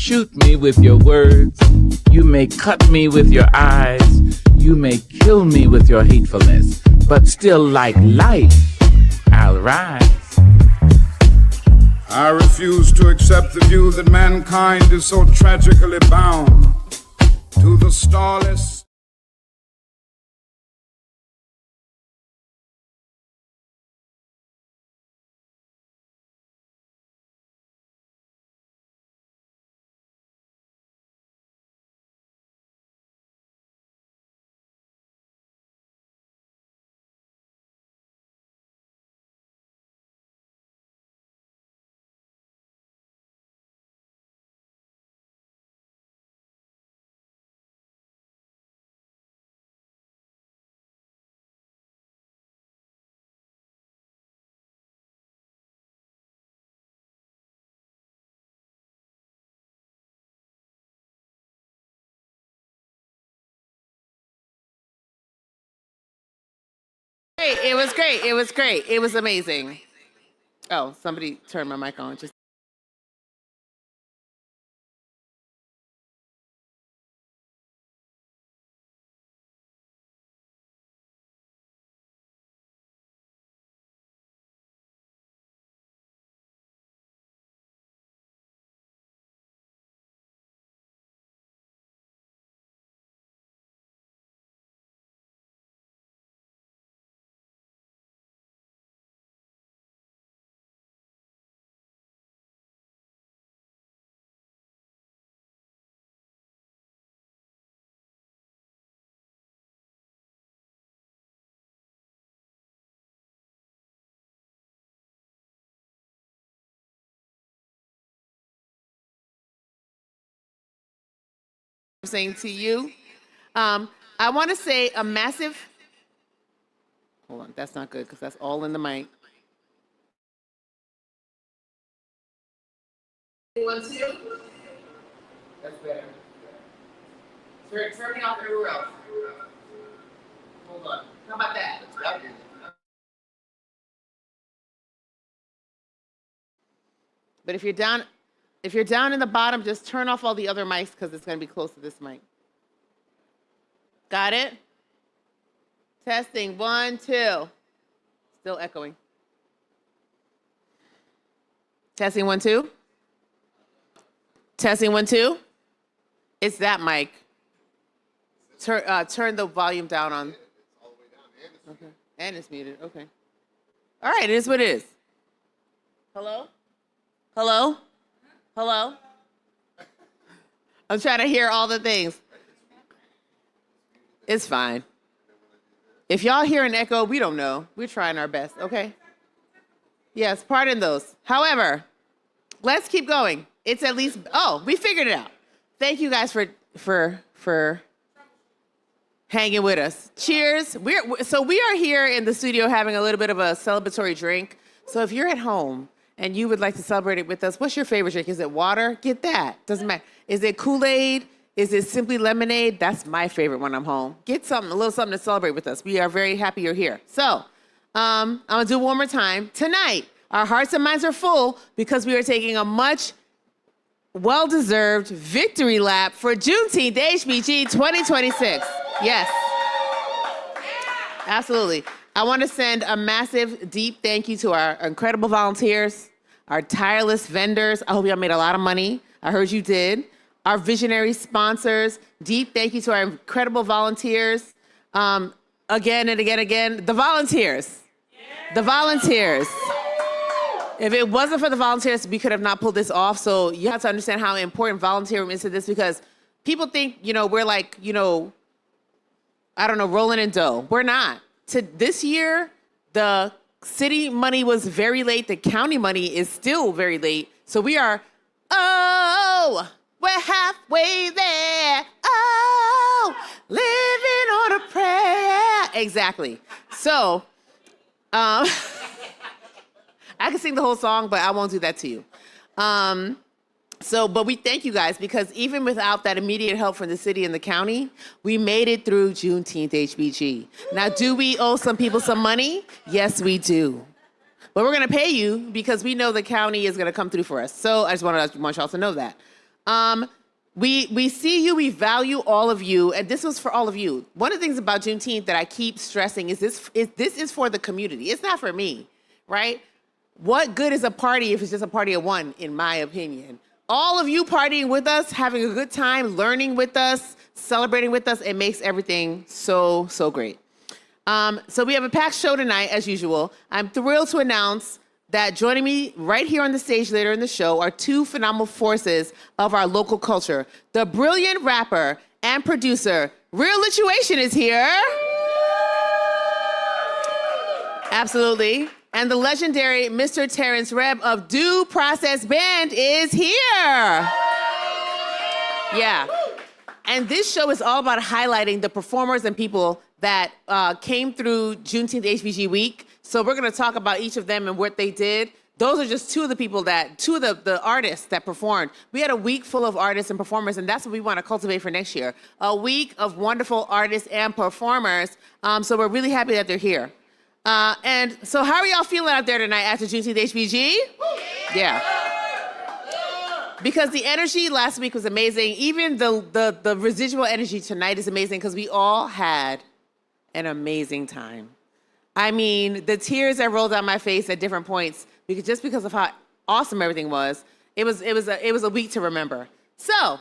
shoot me with your words. You may cut me with your eyes. You may kill me with your hatefulness. But still, like life, I'll rise. I refuse to accept the view that mankind is so tragically bound to the starless. It was great. It was great. It was amazing. Oh, somebody turned my mic on. Just saying to you, I want to say a massive. Hold on, that's not good because that's all in the mic. 1, 2. That's better. Turn me off everywhere else. Hold on. How about that? But if you're down in the bottom, just turn off all the other mics because it's going to be close to this mic. Got it? Testing 1, 2. Still echoing. Testing 1, 2. Testing 1, 2. It's that mic. Turn the volume down on. Okay. And it's muted. Okay. All right. It is what it is. Hello? Hello? Hello? I'm trying to hear all the things. It's fine. If y'all hear an echo, we don't know. We're trying our best, okay? Yes, pardon those. However, let's keep going. It's at least, we figured it out. Thank you guys for hanging with us. Cheers. We are here in the studio having a little bit of a celebratory drink. So if you're at home and you would like to celebrate it with us, what's your favorite drink? Is it water? Get that. Doesn't matter. Is it Kool-Aid? Is it simply lemonade? That's my favorite when I'm home. Get something, a little something to celebrate with us. We are very happy you're here. So I'm going to do it one more time. Tonight, our hearts and minds are full because we are taking a much well-deserved victory lap for Juneteenth HBG 2026. Yes. Absolutely. I want to send a massive, deep thank you to our incredible volunteers, our tireless vendors. I hope y'all made a lot of money. I heard you did. Our visionary sponsors. Deep thank you to our incredible volunteers. Again and again, the volunteers. The volunteers. If it wasn't for the volunteers, we could have not pulled this off. So you have to understand how important volunteering is to this because people think, we're like, I don't know, rolling in dough. We're not. This year, the city money was very late. The county money is still very late. So we are, we're halfway there. Oh, living on a prayer. Exactly. So, I can sing the whole song, but I won't do that to you. But we thank you guys because even without that immediate help from the city and the county, we made it through Juneteenth HBG. Now, do we owe some people some money? Yes, we do. But we're going to pay you because we know the county is going to come through for us. So I just want y'all to know that. We see you, we value all of you, and this was for all of you. One of the things about Juneteenth that I keep stressing is this is for the community. It's not for me, right? What good is a party if it's just a party of one, in my opinion? All of you partying with us, having a good time, learning with us, celebrating with us, it makes everything so, so great. So we have a packed show tonight, as usual. I'm thrilled to announce that joining me right here on the stage later in the show are two phenomenal forces of our local culture. The brilliant rapper and producer, Real Lituation, is here. Absolutely. And the legendary Mr. Terrence Rebb of Due Process Band is here. Yeah. And this show is all about highlighting the performers and people that came through Juneteenth HBG Week. So we're going to talk about each of them and what they did. Those are just two of the artists that performed. We had a week full of artists and performers, and that's what we want to cultivate for next year. A week of wonderful artists and performers. So we're really happy that they're here. And so how are y'all feeling out there tonight after Juneteenth HBG? Yeah. Because the energy last week was amazing. Even the residual energy tonight is amazing because we all had an amazing time. I mean, the tears that rolled down my face at different points because of how awesome everything was. It was a week to remember. So,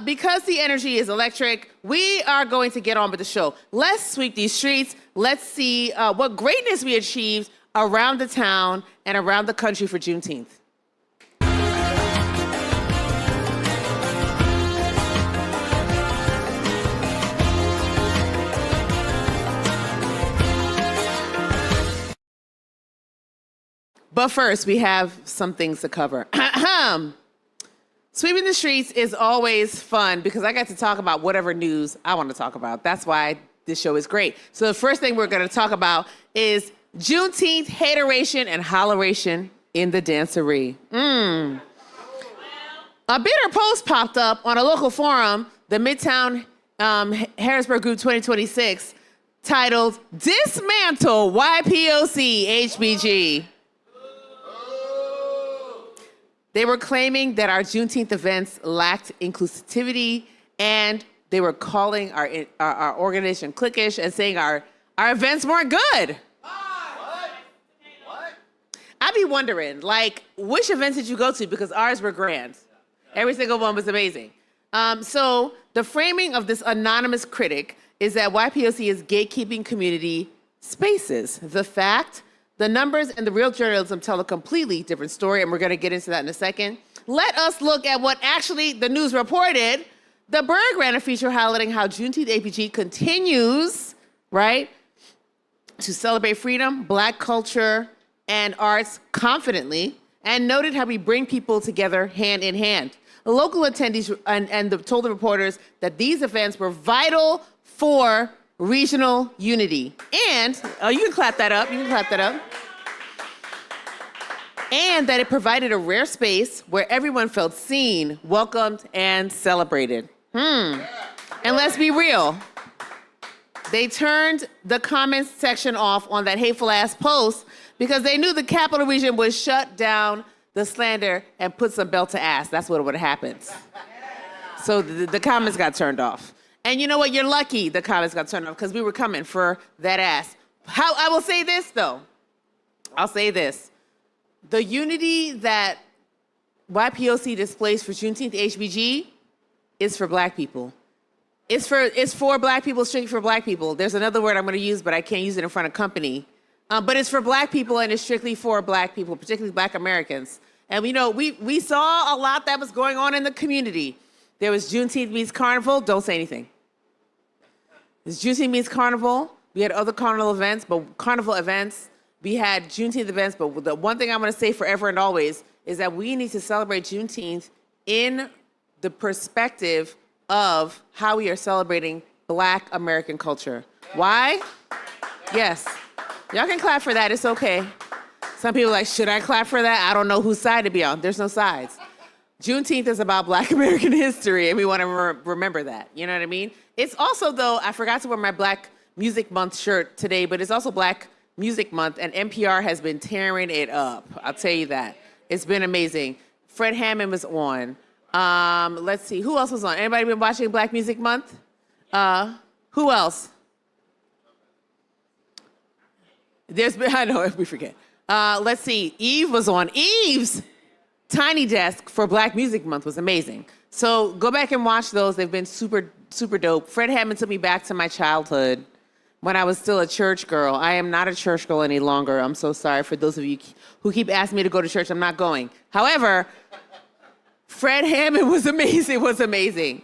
because the energy is electric, we are going to get on with the show. Let's sweep these streets. Let's see what greatness we achieved around the town and around the country for Juneteenth. But first, we have some things to cover. Sweeping the streets is always fun because I get to talk about whatever news I want to talk about. That's why this show is great. So the first thing we're going to talk about is Juneteenth hateration and holleration in the dancery. A bitter post popped up on a local forum, the Midtown Harrisburg Group 2026, titled Dismantle YPOC HBG. They were claiming that our Juneteenth events lacked inclusivity, and they were calling our organization cliquish and saying our events weren't good. What? I'd be wondering, like, which events did you go to? Because ours were grand. Every single one was amazing. So the framing of this anonymous critic is that YPOC is gatekeeping community spaces. The fact, the numbers, and the real journalism tell a completely different story, and we're going to get into that in a second. Let us look at what actually the news reported. The Berg ran a feature highlighting how Juneteenth APG continues, right, to celebrate freedom, Black culture, and arts confidently, and noted how we bring people together hand in hand. The local attendees told the reporters that these events were vital for regional unity. And, you can clap that up, And that it provided a rare space where everyone felt seen, welcomed, and celebrated. And let's be real. They turned the comments section off on that hateful ass post because they knew the Capital Region would shut down the slander and put some belt to ass. That's what would have happened. So the comments got turned off. And you know what? You're lucky the comments got turned off because we were coming for that ass. I will say this, though. I'll say this. The unity that YPOC displays for Juneteenth HBG is for Black people. It's for Black people, strictly for Black people. There's another word I'm going to use, but I can't use it in front of company. But it's for Black people, and it's strictly for Black people, particularly Black Americans. And we saw a lot that was going on in the community. There was Juneteenth meets Carnival. Don't say anything. There's Juneteenth meets Carnival. We had other carnival events, We had Juneteenth events, but the one thing I'm going to say forever and always is that we need to celebrate Juneteenth in the perspective of how we are celebrating Black American culture. Why? Yes. Y'all can clap for that. It's okay. Some people are like, should I clap for that? I don't know whose side to be on. There's no sides. Juneteenth is about Black American history, and we want to remember that. You know what I mean? It's also, though, I forgot to wear my Black Music Month shirt today, but it's also Black Music Month, and NPR has been tearing it up. I'll tell you that. It's been amazing. Fred Hammond was on. Let's see. Who else was on? Anybody been watching Black Music Month? Who else? There's been, I know, we forget. Let's see. Eve was on. Eve's Tiny Desk for Black Music Month was amazing. So go back and watch those. They've been super, super dope. Fred Hammond took me back to my childhood when I was still a church girl. I am not a church girl any longer. I'm so sorry for those of you who keep asking me to go to church. I'm not going. However, Fred Hammond was amazing,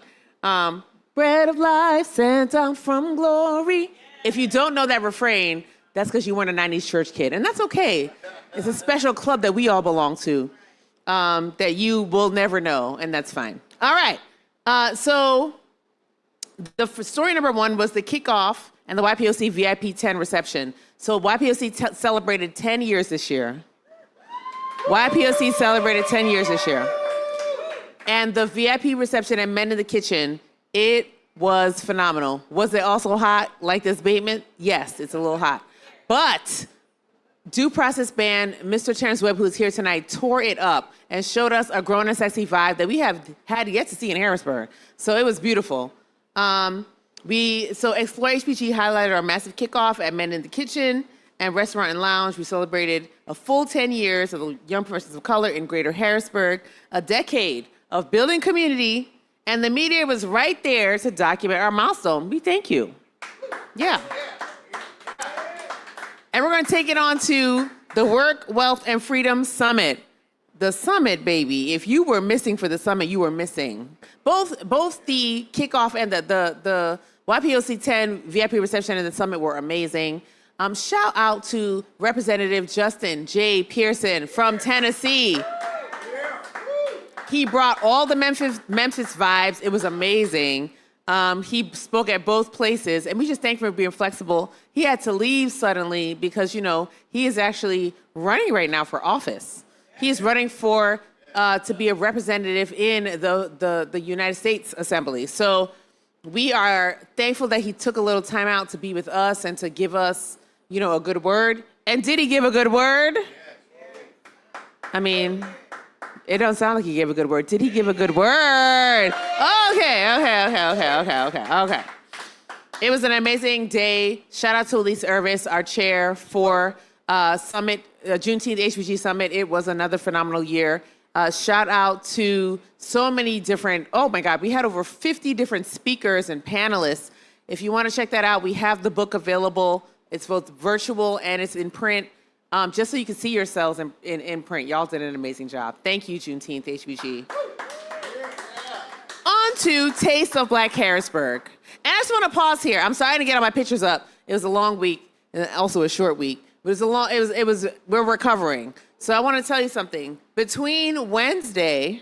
Bread of life sent down from glory. If you don't know that refrain, that's because you weren't a 90s church kid. And that's okay. It's a special club that we all belong to that you will never know, and that's fine. All right. So the story number one was the kickoff and the YPOC VIP 10 reception. So YPOC celebrated 10 years this year. YPOC celebrated 10 years this year. And the VIP reception at Men in the Kitchen, it was phenomenal. Was it also hot like this Bateman? Yes, it's a little hot. But Due Process Band, Mr. Terrence Webb, who's here tonight, tore it up and showed us a grown and sexy vibe that we have had yet to see in Harrisburg. So it was beautiful. So Explore HPG highlighted our massive kickoff at Men in the Kitchen and Restaurant and Lounge. We celebrated a full 10 years of young professionals of color in Greater Harrisburg, a decade of building community, and the media was right there to document our milestone. We thank you. Yeah. And we're going to take it on to the Work, Wealth, and Freedom Summit. The summit, baby. If you were missing for the summit, you were missing. Both the kickoff and the YPOC 10 VIP reception and the summit were amazing. Shout out to Representative Justin J. Pearson from Tennessee. He brought all the Memphis vibes. It was amazing. He spoke at both places, and we just thank him for being flexible. He had to leave suddenly because, he is actually running right now for office. He's running for to be a representative in the United States Assembly. So we are thankful that he took a little time out to be with us and to give us, a good word. And did he give a good word? I mean, it don't sound like he gave a good word. Did he give a good word? Okay. It was an amazing day. Shout out to Elise Irvis, our chair for Summit, Juneteenth HBG Summit. It was another phenomenal year. Shout out to so many different, oh my God, we had over 50 different speakers and panelists. If you want to check that out, we have the book available. It's both virtual and it's in print. Just so you can see yourselves in print. Y'all did an amazing job. Thank you, Juneteenth HBG. On to Taste of Black Harrisburg. And I just want to pause here. I'm sorry to get all my pictures up. It was a long week and also a short week. But we're recovering. So I want to tell you something. Between Wednesday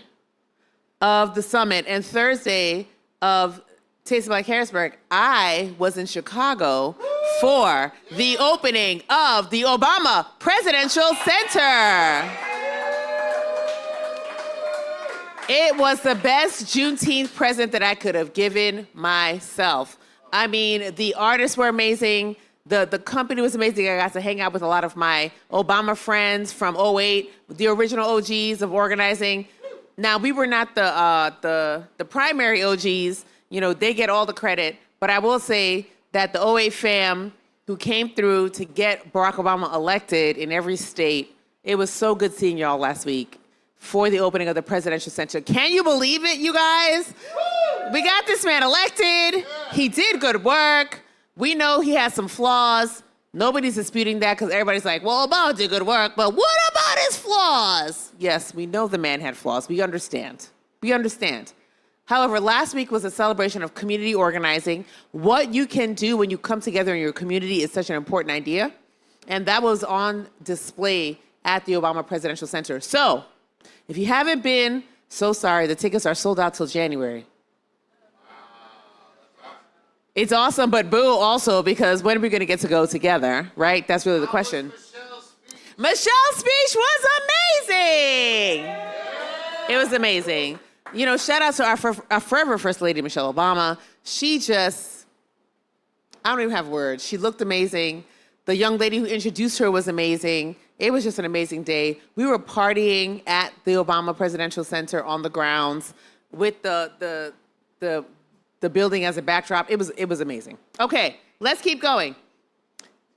of the summit and Thursday of Taste of Black Harrisburg, I was in Chicago for the opening of the Obama Presidential Center. It was the best Juneteenth present that I could have given myself. I mean, the artists were amazing. The company was amazing. I got to hang out with a lot of my Obama friends from '08, the original OGs of organizing. Now, we were not the primary OGs. They get all the credit. But I will say that the '08 fam who came through to get Barack Obama elected in every state, it was so good seeing y'all last week for the opening of the Presidential Center. Can you believe it, you guys? We got this man elected. He did good work. We know he has some flaws. Nobody's disputing that because everybody's like, well, Obama did good work, but what about his flaws? Yes, we know the man had flaws. We understand. However, last week was a celebration of community organizing. What you can do when you come together in your community is such an important idea. And that was on display at the Obama Presidential Center. So, if you haven't been, so sorry, the tickets are sold out till January. It's awesome, but boo also, because when are we going to get to go together, right? That's really the question. Michelle's speech was amazing. It was amazing. Shout out to our forever First Lady, Michelle Obama. She just, I don't even have words. She looked amazing. The young lady who introduced her was amazing. It was just an amazing day. We were partying at the Obama Presidential Center on the grounds. with the building as a backdrop. It was amazing. Okay, let's keep going.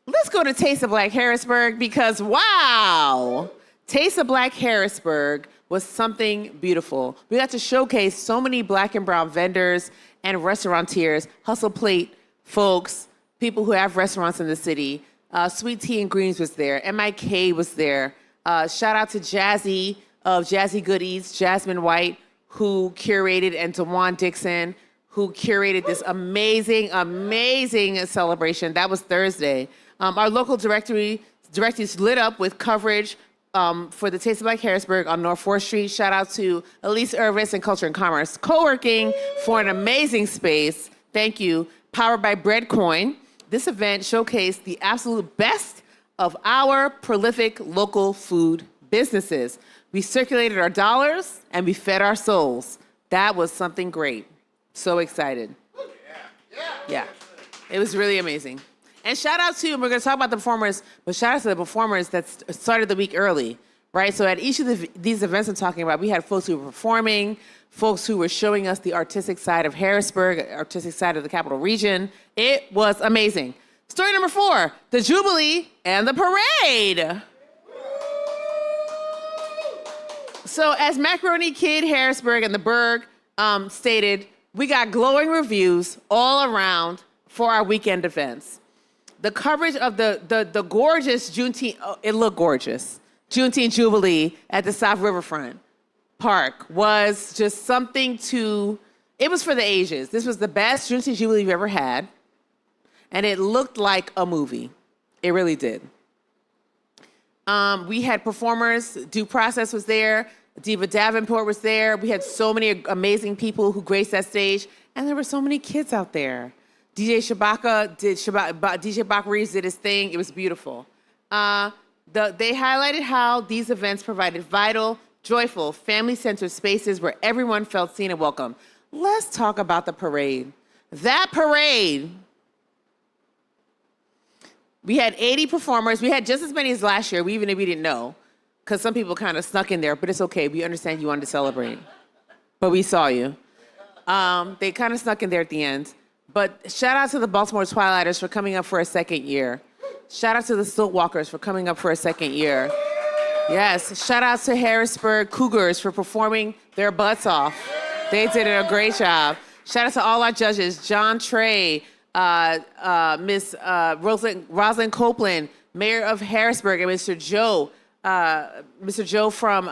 Let's go to Taste of Black Harrisburg because, wow, Taste of Black Harrisburg was something beautiful. We got to showcase so many black and brown vendors and restaurateurs, hustle plate folks, people who have restaurants in the city. Sweet Tea and Greens was there. MIK was there. Shout out to Jazzy of Jazzy Good Eats, Jasmine White, who curated, and DeJuan Dixon, who curated this amazing, amazing celebration. That was Thursday. Our local directories lit up with coverage for the Taste of Black Harrisburg on North 4th Street. Shout out to Elise Irvis and Culture and Commerce Co-working for an amazing space. Thank you. Powered by Breadcoin. This event showcased the absolute best of our prolific local food businesses. We circulated our dollars and we fed our souls. That was something great. So excited. Yeah. It was really amazing. And shout out to, we're going to talk about the performers, but shout out to the performers that started the week early, right? So at each of these events I'm talking about, we had folks who were performing, folks who were showing us the artistic side of Harrisburg, artistic side of the Capital Region. It was amazing. Story number 4, the Jubilee and the Parade. So as Macaroni Kid, Harrisburg, and the Berg stated, we got glowing reviews all around for our weekend events. The coverage of the gorgeous Juneteenth, it looked gorgeous, Juneteenth Jubilee at the South Riverfront Park was just something it was for the ages. This was the best Juneteenth Jubilee we've ever had. And it looked like a movie. It really did. We had performers, Due Process was there, Diva Davenport was there. We had so many amazing people who graced that stage. And there were so many kids out there. DJ Shabaka Reeves did his thing. It was beautiful. They highlighted how these events provided vital, joyful, family-centered spaces where everyone felt seen and welcome. Let's talk about the parade. That parade, we had 80 performers. We had just as many as last year, even if we didn't know, because some people kind of snuck in there, but it's okay. We understand you wanted to celebrate, but we saw you. They kind of snuck in there at the end. But shout out to the Baltimore Twilighters for coming up for a second year. Shout out to the Siltwalkers for coming up for a second year. Yes, shout out to Harrisburg Cougars for performing their butts off. They did a great job. Shout out to all our judges, John Trey, Miss Rosalind Copeland, Mayor of Harrisburg, and Mr. Joe from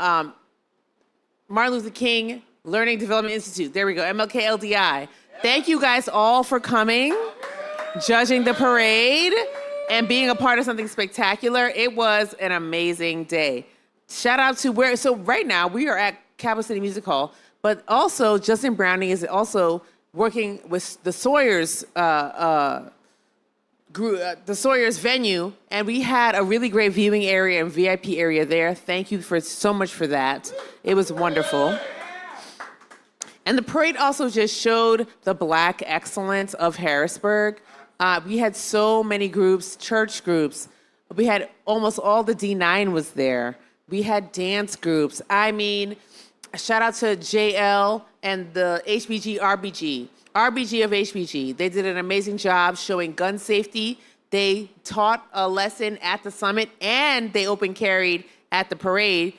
Martin Luther King Learning Development Institute. There we go, MLK LDI. Thank you guys all for coming, judging the parade, and being a part of something spectacular. It was an amazing day. Shout out to so right now we are at Capital City Music Hall, but also Justin Browning is also working with the Sawyers the Sawyers venue, and we had a really great viewing area and VIP area there. Thank you so much for that. It was wonderful. And the parade also just showed the Black excellence of Harrisburg. We had so many groups, church groups. We had almost all the D9 was there. We had dance groups. I mean, shout out to JL and the HBG RBG of HBG. They did an amazing job showing gun safety. They taught a lesson at the summit, and they open carried at the parade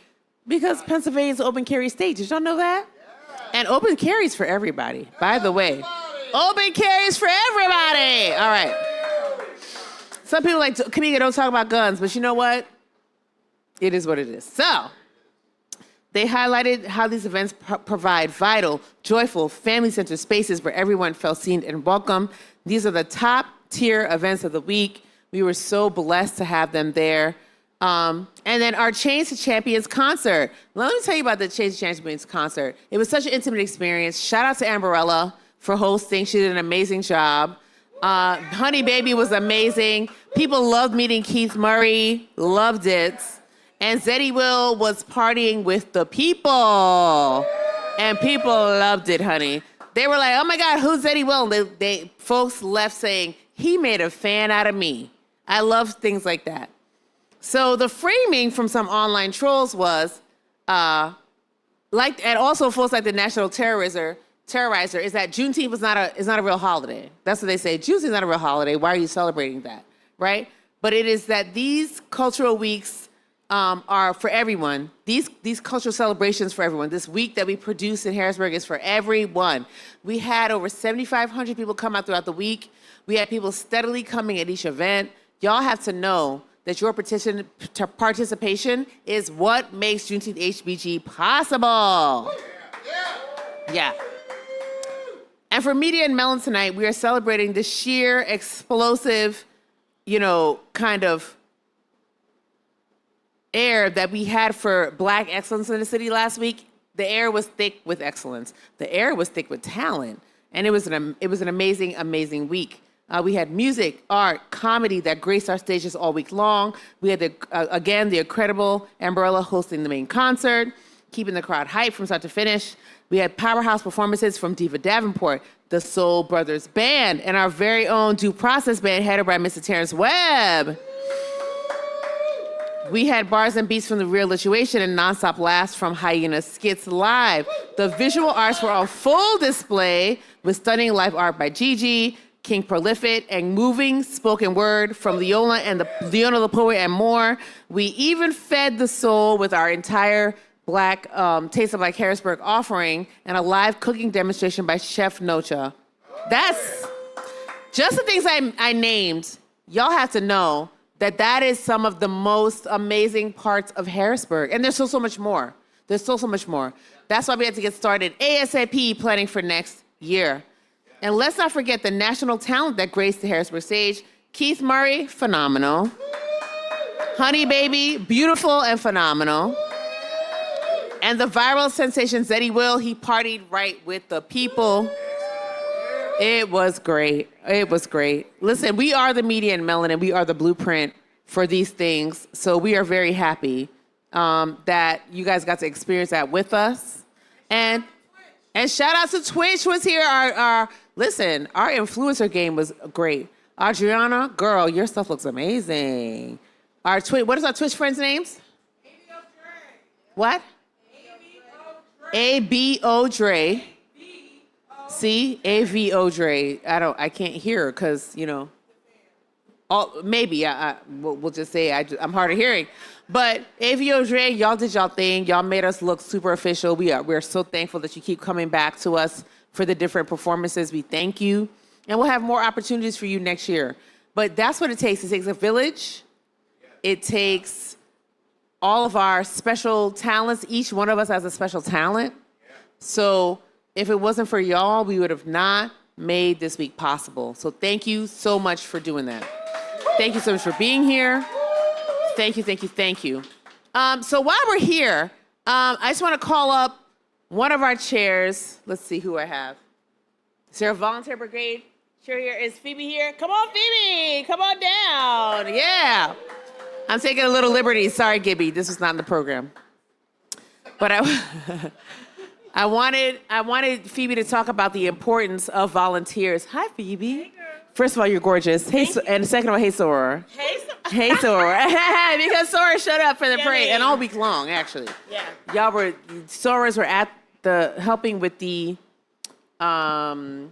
because Pennsylvania's open carry state. Did y'all know that? And open carries for everybody, by the way. Open carries for everybody. All right. Some people like, Kimeka, don't talk about guns, but you know what? It is what it is. So, they highlighted how these events provide vital, joyful, family-centered spaces where everyone felt seen and welcome. These are the top-tier events of the week. We were so blessed to have them there. And then our Change to Champions concert. Let me tell you about the Change to Champions concert. It was such an intimate experience. Shout out to Amberella for hosting. She did an amazing job. Honey Baby was amazing. People loved meeting Keith Murray. Loved it. And Zeddy Will was partying with the people. And people loved it, honey. They were like, oh my God, who's Zeddy Will? And folks left saying, he made a fan out of me. I love things like that. So the framing from some online trolls was, and also folks like the national terrorizer is that Juneteenth is not a real holiday. That's what they say. Juneteenth is not a real holiday. Why are you celebrating that, right? But it is that these cultural weeks are for everyone. These cultural celebrations for everyone. This week that we produce in Harrisburg is for everyone. We had over 7,500 people come out throughout the week. We had people steadily coming at each event. Y'all have to know that your participation is what makes Juneteenth HBG possible. Yeah. And for Media and Melon tonight, we are celebrating the sheer, explosive, kind of air that we had for Black excellence in the city last week. The air was thick with excellence. The air was thick with talent. And it was an amazing, amazing week. We had music, art, comedy that graced our stages all week long. We had, the incredible Umbrella hosting the main concert, keeping the crowd hyped from start to finish. We had powerhouse performances from Diva Davenport, the Soul Brothers Band, and our very own Due Process Band headed by Mr. Terrence Webb. We had bars and beats from The Real Lituation and nonstop laughs from Hyena Skits Live. The visual arts were on full display with stunning live art by Gigi, King Prolific, and moving spoken word from Leona the Poet and more. We even fed the soul with our entire Black Taste of Black Harrisburg offering and a live cooking demonstration by Chef Nocha. That's just the things I named. Y'all have to know that is some of the most amazing parts of Harrisburg. And there's still so much more. There's still so much more. That's why we had to get started ASAP planning for next year. And let's not forget the national talent that graced the Harrisburg stage. Keith Murray, phenomenal. Honey Baby, beautiful and phenomenal. And the viral sensation Zeddy Will, he partied right with the people. It was great. It was great. Listen, we are the Media and Melon, and we are the blueprint for these things. So we are very happy that you guys got to experience that with us. And shout out to Twitch was here. Our influencer game was great. Adriana, girl, your stuff looks amazing. What is our Twitch friends' names? What? A-B-O Dre. See? A-V-O Dre. I can't hear because, maybe we'll just say I'm hard of hearing. But A-V-O Dre, y'all did y'all thing. Y'all made us look super official. We're so thankful that you keep coming back to us for the different performances. We thank you. And we'll have more opportunities for you next year. But that's what it takes. It takes a village. It takes all of our special talents. Each one of us has a special talent. So if it wasn't for y'all, we would have not made this week possible. So thank you so much for doing that. Thank you so much for being here. Thank you, thank you, thank you. So while we're here, I just want to call up one of our chairs. Let's see who I have. Is there a volunteer brigade? Sure, here. Is Phoebe here? Come on, Phoebe. Come on down. Yeah. I'm taking a little liberty. Sorry, Gibby. This was not in the program. But I wanted Phoebe to talk about the importance of volunteers. Hi, Phoebe. Hey, girl. First of all, you're gorgeous. And second of all, hey, Sora. Hey, Sora. Because Sora showed up for the parade, and all week long, actually. Yeah. Soras were at helping with the, all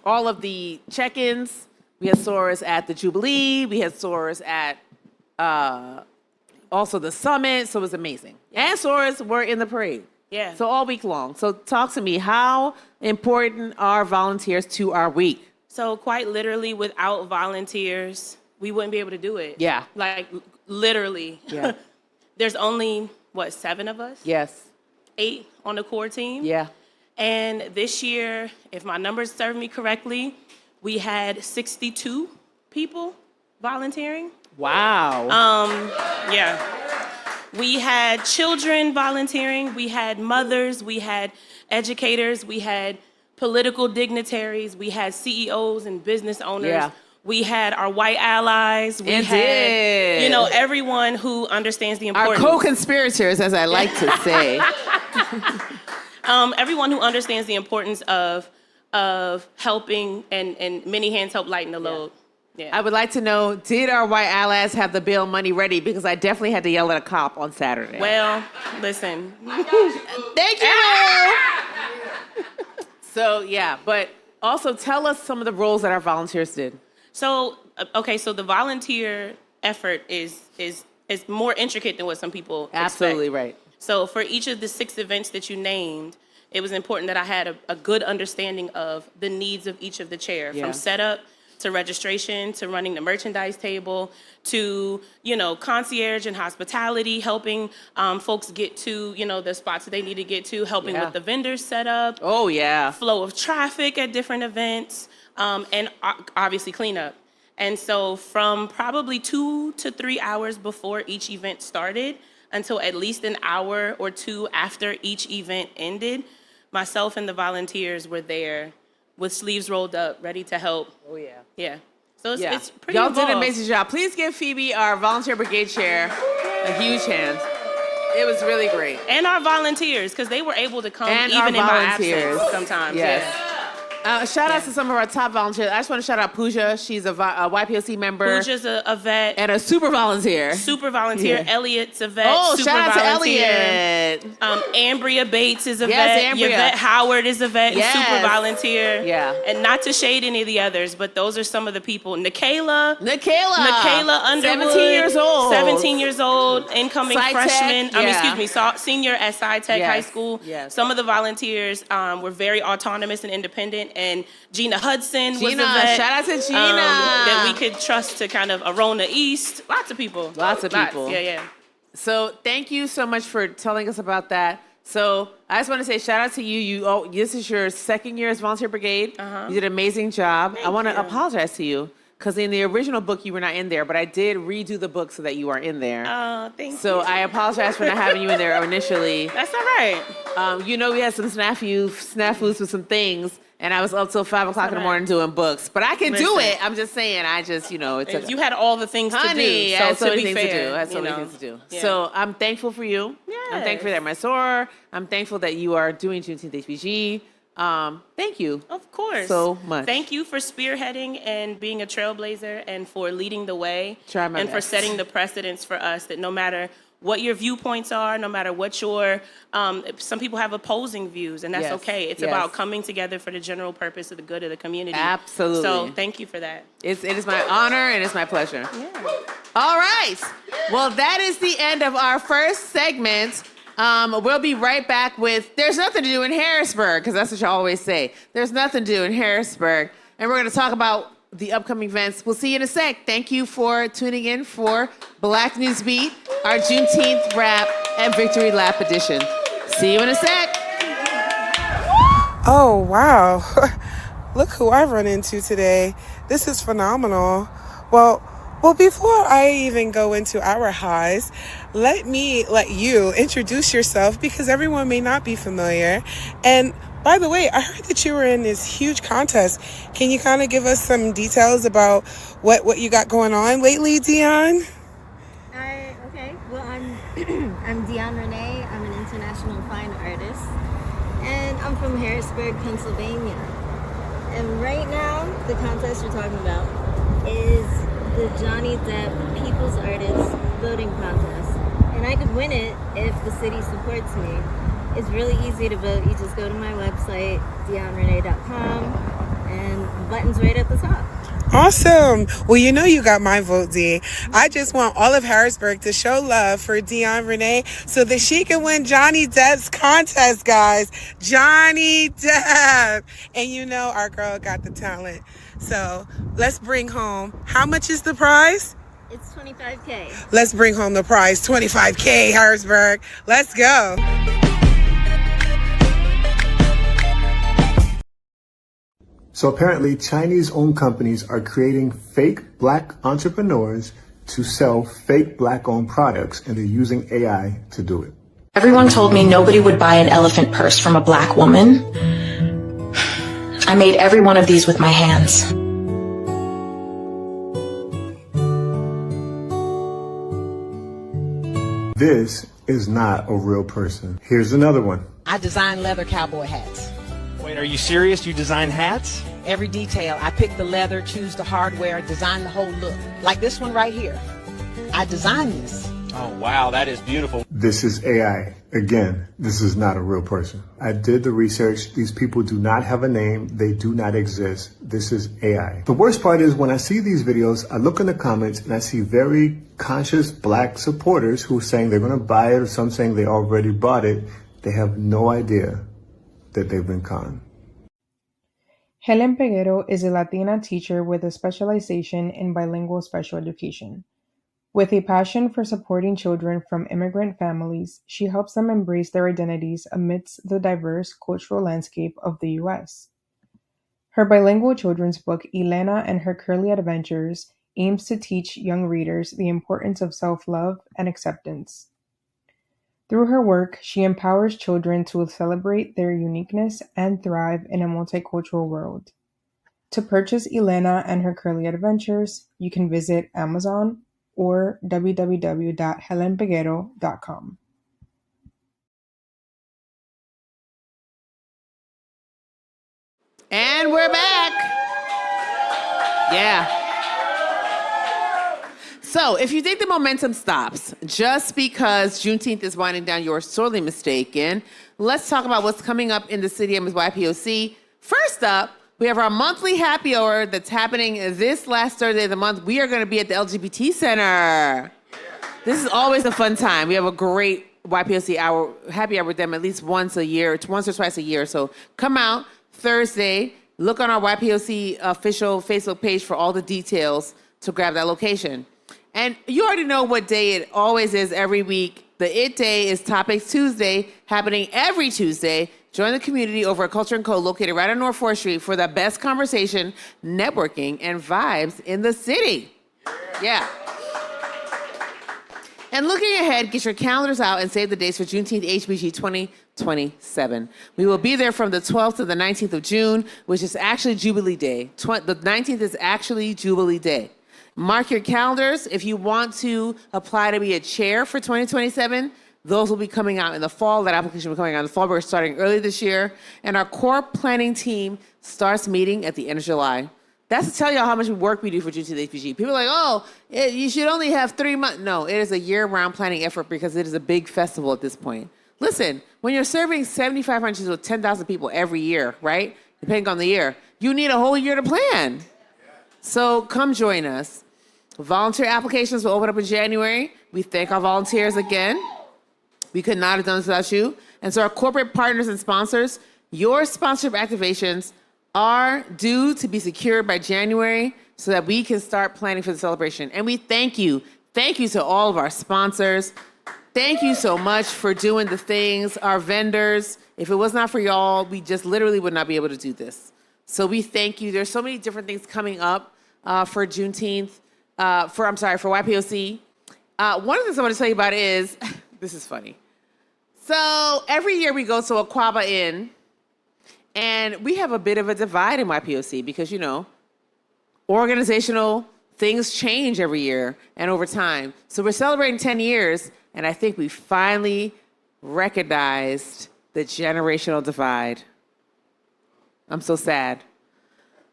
of the check-ins. We had Soras at the Jubilee. We had Soras at also the summit, so it was amazing. And Soras were in the parade. Yeah. So all week long. So talk to me, how important are volunteers to our week? So quite literally, without volunteers, we wouldn't be able to do it. Yeah. Like literally. Yeah. There's only, 7 of us? Yes. 8 on the core team? Yeah. And this year, if my numbers serve me correctly, we had 62 people volunteering. Wow. Yeah. We had children volunteering, we had mothers, we had educators, we had political dignitaries, we had CEOs and business owners. Yeah. We had our white allies. We had, everyone who understands the importance. Our co-conspirators, as I like to say. Everyone who understands the importance of helping, and many hands help lighten the load. Yeah. I would like to know, did our white allies have the bail money ready? Because I definitely had to yell at a cop on Saturday. Well, listen. Thank you. So, yeah, but also tell us some of the roles that our volunteers did. So, okay, so the volunteer effort is more intricate than what some people Absolutely expect. right. So for each of the 6 events that you named, it was important that I had a good understanding of the needs of each of the chair, from setup to registration, to running the merchandise table, to, concierge and hospitality, helping folks get to, the spots that they need to get to, helping with the vendors set up. Oh, yeah. Flow of traffic at different events, and obviously cleanup. And so from probably 2 to 3 hours before each event started until at least an hour or 2 after each event ended, myself and the volunteers were there with sleeves rolled up, ready to help. Oh, yeah. Yeah. So it's pretty Y'all involved. did an amazing job. Please give Phoebe, our volunteer brigade chair, a huge hand. It was really great. And our volunteers, because they were able to come And even in our my volunteers. absence sometimes. Yes. Yeah. Shout out to some of our top volunteers. I just want to shout out Pooja. She's a YPOC member. Pooja's a vet. And a super volunteer. Super volunteer. Yeah. Elliot's a vet. Oh, super shout out volunteer. to Elliot. Ambria Bates is a Yes, vet. Ambria. Yvette Howard is a vet Yes. and super volunteer. Yeah. And not to shade any of the others, but those are some of the people. Nikayla Underwood. 17 years old. 17 years old, incoming Sci-Tech, freshman. yeah. Senior at Sci-Tech Yes, High School. yes. Some of the volunteers were very autonomous and independent. And Gina Hudson was a Gina, vet. shout out to Gina. That we could trust to kind of Arona East. Lots of people. Lots of people. Yeah. So thank you so much for telling us about that. So I just want to say shout out to you. This is your 2nd year as volunteer brigade. You did an amazing job. I want to apologize to you because in the original book you were not in there, but I did redo the book so that you are in there. Oh, thank you. So I apologize for not having you in there initially. That's all right. We had some snafus with some things. And I was up till 5 o'clock in the morning doing books. But I can do it. I'm just saying, You had all the things to do. I So had so to many be things fair, to do. I had so many things to do. Yeah. So I'm thankful for you. I'm thankful that Mysore. I'm thankful that you are doing Juneteenth HBG. Thank you. Of course. So much. Thank you for spearheading and being a trailblazer and for leading the way. Try my and for best. setting the precedence for us that no matter what your viewpoints are, no matter what your, some people have opposing views, and that's Yes, okay. It's yes. about coming together for the general purpose of the good of the community. Absolutely. So thank you for that. It is my honor and it's my pleasure. Yeah. All right. Well, that is the end of our first segment. We'll be right back with There's Nothing to Do in Harrisburg, because that's what you always say. There's nothing to do in Harrisburg. And we're going to talk about the upcoming events. We'll see you in a sec. Thank you for tuning in for Black NewsBeat, our Juneteenth Rap and Victory Lap edition. See you in a sec. Oh, wow. Look who I've run into today. This is phenomenal. Well, before I even go into our highs, let you introduce yourself because everyone may not be familiar. And by the way, I heard that you were in this huge contest. Can you kind of give us some details about what you got going on lately, Dion? Okay. Well, I'm Dion Renee. I'm an international fine artist, and I'm from Harrisburg, Pennsylvania. And right now, the contest you're talking about is the Johnny Depp People's Artist Voting Contest. And I could win it if the city supports me. It's really easy to vote. You just go to my website, dionrenee.com, and buttons right at the top. Awesome. Well, you got my vote, D. I just want all of Harrisburg to show love for Dion Renee so that she can win Johnny Depp's contest, guys. Johnny Depp. And our girl got the talent. So let's bring home. How much is the prize? It's $25K. Let's bring home the prize. $25K, Harrisburg. Let's go. So apparently Chinese-owned companies are creating fake black entrepreneurs to sell fake black-owned products, and they're using AI to do it. Everyone told me nobody would buy an elephant purse from a black woman. I made every one of these with my hands. This is not a real person. Here's another one. I design leather cowboy hats. Wait, are you serious? You design hats? Every detail. I pick the leather, choose the hardware, design the whole look. Like this one right here. I designed this. Oh, wow, that is beautiful. This is AI. Again, this is not a real person. I did the research. These people do not have a name. They do not exist. This is AI. The worst part is when I see these videos, I look in the comments and I see very conscious Black supporters who are saying they're going to buy it, or some saying they already bought it. They have no idea that they've been conned. Helen Peguero is a Latina teacher with a specialization in bilingual special education. With a passion for supporting children from immigrant families, she helps them embrace their identities amidst the diverse cultural landscape of the U.S. Her bilingual children's book, Elena and Her Curly Adventures, aims to teach young readers the importance of self-love and acceptance. Through her work, she empowers children to celebrate their uniqueness and thrive in a multicultural world. To purchase Elena and Her Curly Adventures, you can visit Amazon or www.helenpeguero.com. And we're back. Yeah. So if you think the momentum stops just because Juneteenth is winding down, you're sorely mistaken. Let's talk about what's coming up in the City with YPOC. First up, we have our monthly happy hour that's happening this last Thursday of the month. We are going to be at the LGBT Center. This is always a fun time. We have a great YPOC hour, happy hour with them at least once or twice a year. So come out Thursday, look on our YPOC official Facebook page for all the details to grab that location. And you already know what day it always is every week. The IT Day is Topics Tuesday, happening every Tuesday. Join the community over at Culture & Co. located right on North 4th Street for the best conversation, networking, and vibes in the city. Yeah. And looking ahead, get your calendars out and save the dates for Juneteenth HBG 2027. We will be there from the 12th to the 19th of June, which is actually Jubilee Day. The 19th is actually Jubilee Day. Mark your calendars. If you want to apply to be a chair for 2027, those will be coming out in the fall. That application will be coming out in the fall. We're starting early this year. And our core planning team starts meeting at the end of July. That's to tell y'all how much work we do for Juneteenth HBG. People are like, oh, you should only have 3 months. No, it is a year-round planning effort because it is a big festival at this point. Listen, when you're serving 7,500 to 10,000 people every year, right? Depending on the year, you need a whole year to plan. So come join us. Volunteer applications will open up in January. We thank our volunteers again. We could not have done this without you. And so our corporate partners and sponsors, your sponsorship activations are due to be secured by January so that we can start planning for the celebration. And we thank you. Thank you to all of our sponsors. Thank you so much for doing the things. Our vendors, if it was not for y'all, we just literally would not be able to do this. So we thank you. There's so many different things coming up for Juneteenth, for YPOC. One of the things I want to tell you about is, this is funny. So every year we go to Aquaba Inn, and we have a bit of a divide in YPOC because, organizational things change every year and over time. So we're celebrating 10 years, and I think we finally recognized the generational divide. I'm so sad.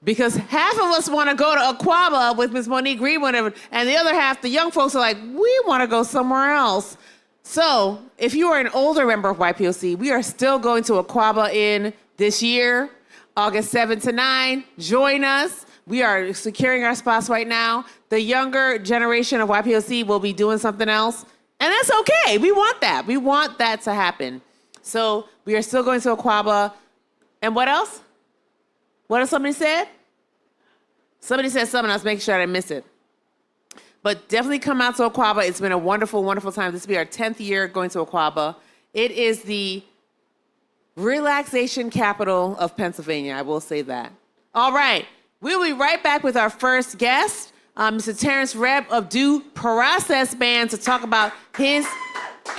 Because half of us want to go to Aquaba with Ms. Monique Greenwood, and the other half, the young folks, are like, we want to go somewhere else. So if you are an older member of YPOC, we are still going to Aquaba Inn this year, August 7 to 9. Join us. We are securing our spots right now. The younger generation of YPOC will be doing something else, and that's okay. We want that. We want that to happen. So we are still going to Aquaba. And what else? What else somebody said? Somebody said something. I was making sure I didn't miss it. But definitely come out to Aquaba. It's been a wonderful, wonderful time. This will be our 10th year going to Aquaba. It is the relaxation capital of Pennsylvania. I will say that. All right. We'll be right back with our first guest, Mr. Terrence Rebb of Due Process Band, to talk about his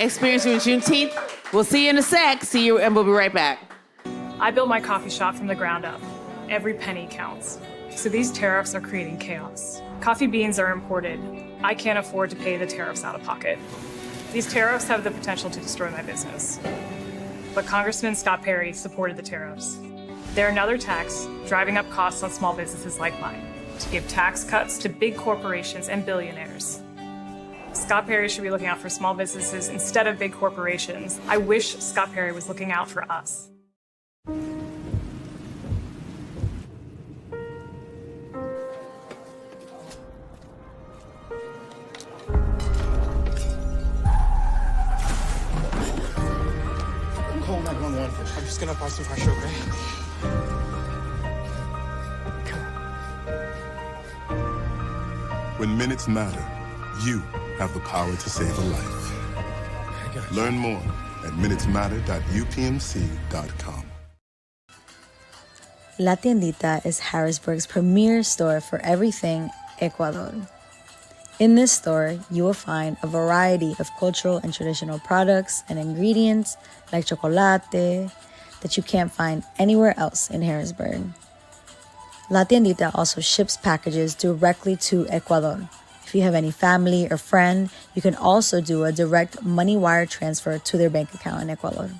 experience with Juneteenth. We'll see you in a sec. See you, and we'll be right back. I built my coffee shop from the ground up. Every penny counts. So these tariffs are creating chaos. Coffee beans are imported. I can't afford to pay the tariffs out of pocket. These tariffs have the potential to destroy my business. But Congressman Scott Perry supported the tariffs. They're another tax driving up costs on small businesses like mine to give tax cuts to big corporations and billionaires. Scott Perry should be looking out for small businesses instead of big corporations. I wish Scott Perry was looking out for us. Call 911. I'm just gonna buy some fresh, okay? When minutes matter, you have the power to save a life. Learn more at minutesmatter.upmc.com. La Tiendita is Harrisburg's premier store for everything Ecuador. In this store, you will find a variety of cultural and traditional products and ingredients like chocolate that you can't find anywhere else in Harrisburg. La Tiendita also ships packages directly to Ecuador. If you have any family or friend, you can also do a direct money wire transfer to their bank account in Ecuador.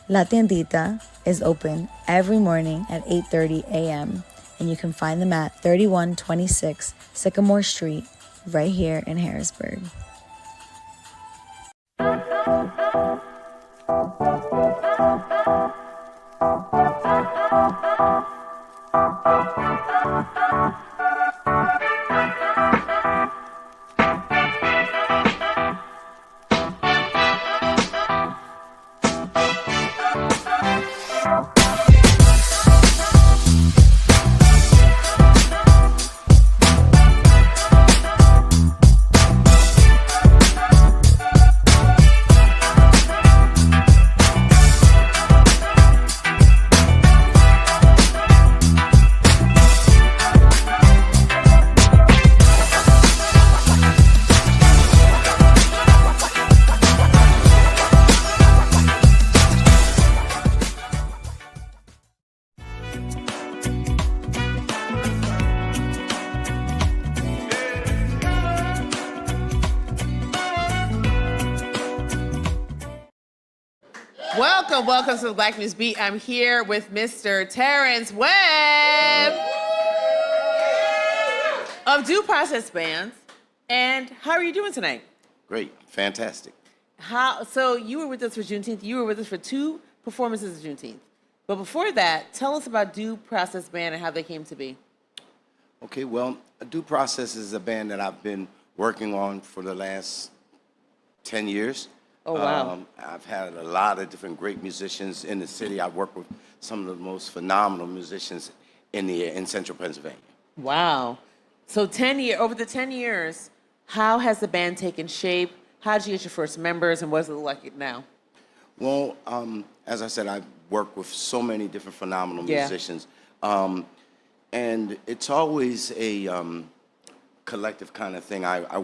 La Tiendita is open every morning at 8:30 a.m. and you can find them at 3126 Sycamore Street, right here in Harrisburg. Welcome to the Black News Beat. I'm here with Mr. Terrence Webb of Due Process Bands. And how are you doing tonight? Great, fantastic. So you were with us for Juneteenth. You were with us for 2 performances of Juneteenth. But before that, tell us about Due Process Band and how they came to be. Okay, well, Due Process is a band that I've been working on for the last 10 years. Oh, wow. I've had a lot of different great musicians in the city. I've worked with some of the most phenomenal musicians in central Pennsylvania. Wow. So over the 10 years, how has the band taken shape? How did you get your first members, and what does it look like now? Well, as I said, I've worked with so many different phenomenal musicians. And it's always a collective kind of thing. I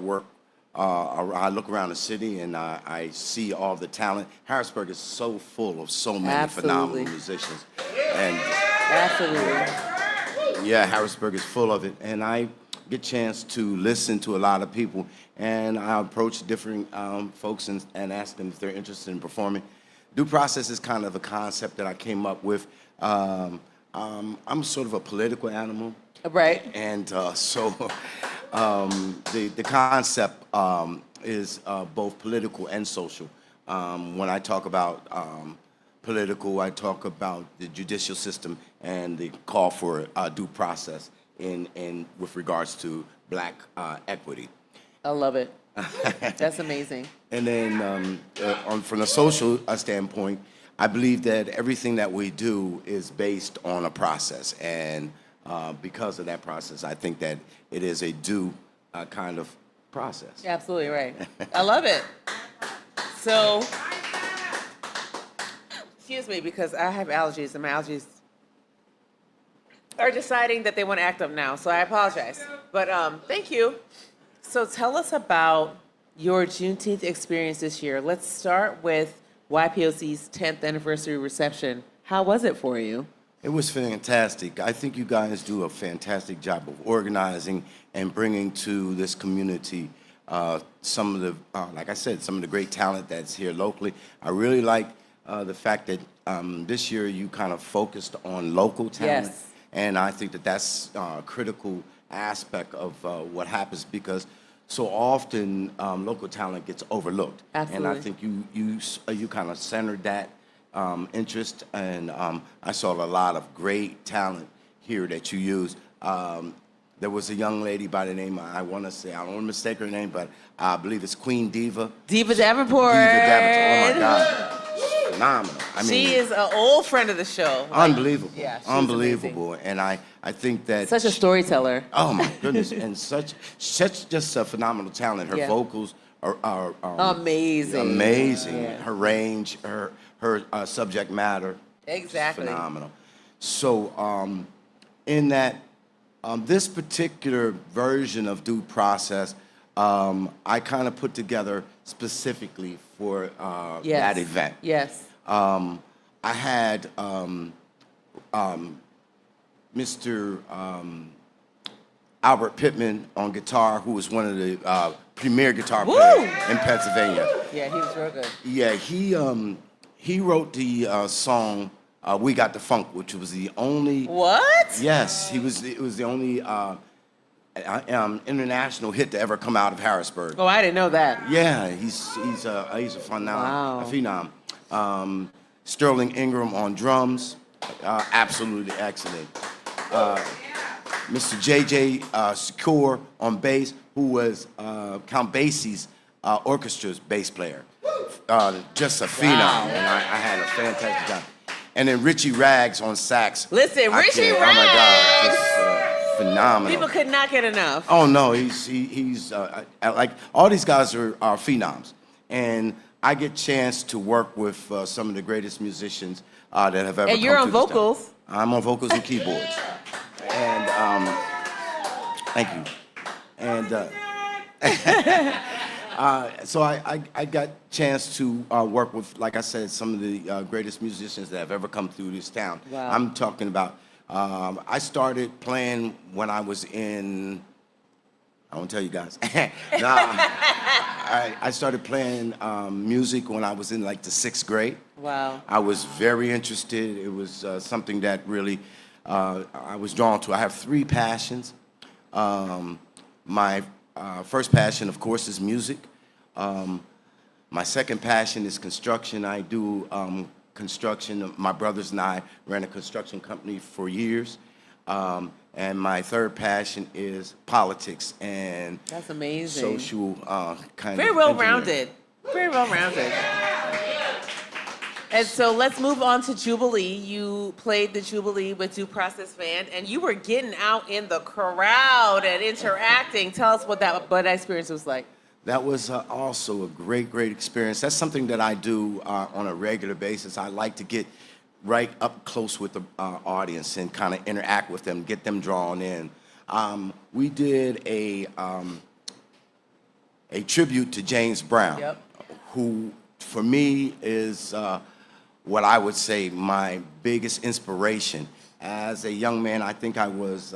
look around the city and I see all the talent. Harrisburg is so full of so many phenomenal musicians. And yeah, Harrisburg is full of it. And I get a chance to listen to a lot of people, and I approach different folks and ask them if they're interested in performing. Due Process is kind of a concept that I came up with. I'm sort of a political animal. Right. And so the concept is both political and social. When I talk about political, I talk about the judicial system and the call for due process with regards to Black equity. I love it. That's amazing. And then from the social standpoint, I believe that everything that we do is based on a process. And because of that process, I think that it is a due kind of process. You're absolutely right. I love it. So, excuse me, because I have allergies, and my allergies are deciding that they want to act up now, so I apologize. But thank you. So tell us about your Juneteenth experience this year. Let's start with YPOC's 10th anniversary reception. How was it for you? It was fantastic. I think you guys do a fantastic job of organizing and bringing to this community some of the, like I said, some of the great talent that's here locally. I really like the fact that this year you kind of focused on local talent. Yes. And I think that that's a critical aspect of what happens because so often local talent gets overlooked. Absolutely. And I think you kind of centered that interest, and I saw a lot of great talent here that you used. There was a young lady by the name, I want to say, I don't want to mistake her name, but I believe it's Queen Diva. Diva Davenport. Diva Davenport, oh my God. Phenomenal. I mean, she is an old friend of the show. Unbelievable. Yeah, she's unbelievable. And I think that such a storyteller. Oh my goodness, and such just a phenomenal talent. Her vocals are amazing. Amazing. Yeah. Her range, her subject matter. Exactly. Phenomenal. So in that this particular version of Due Process, I kind of put together specifically for that event. Yes. I had Mr. Albert Pittman on guitar, who was one of the premier guitar players in Pennsylvania. Yeah, he was real good. Yeah, he wrote the song "We Got the Funk," which was the only. What? Yes, it was the only international hit to ever come out of Harrisburg. Oh, I didn't know that. Yeah, he's a phenom. Sterling Ingram on drums, absolutely excellent. Mr. J.J. Secure on bass, who was Count Basie's orchestra's bass player. Just a phenom, and I had a fantastic time. And then Richie Rags on sax. Listen, Richie Rags! Oh my God, just phenomenal. People could not get enough. Oh no, he's like all these guys are phenoms, and I get a chance to work with some of the greatest musicians that have ever. And you're on vocals. I'm on vocals and keyboards, and thank you. And so I got a chance to work with, like I said, some of the greatest musicians that have ever come through this town. Wow. I'm talking about. I started playing when I was in. I won't tell you guys. I started playing music when I was in like the 6th grade. Wow. I was very interested. It was something that really I was drawn to. I have 3 passions. My first passion, of course, is music. My second passion is construction. I do construction. My brothers and I ran a construction company for years. And my third passion is politics and that's amazing. Social kind very of well-rounded. Very well-rounded. And so let's move on to Jubilee. You played the Jubilee with Due Process Band, and you were getting out in the crowd and interacting. Tell us what that experience was like. That was also a great experience. That's something that I do on a regular basis. I like to get right up close with the audience and kind of interact with them, get them drawn in. We did a tribute to James Brown, who for me is what I would say my biggest inspiration. As a young man, I think I was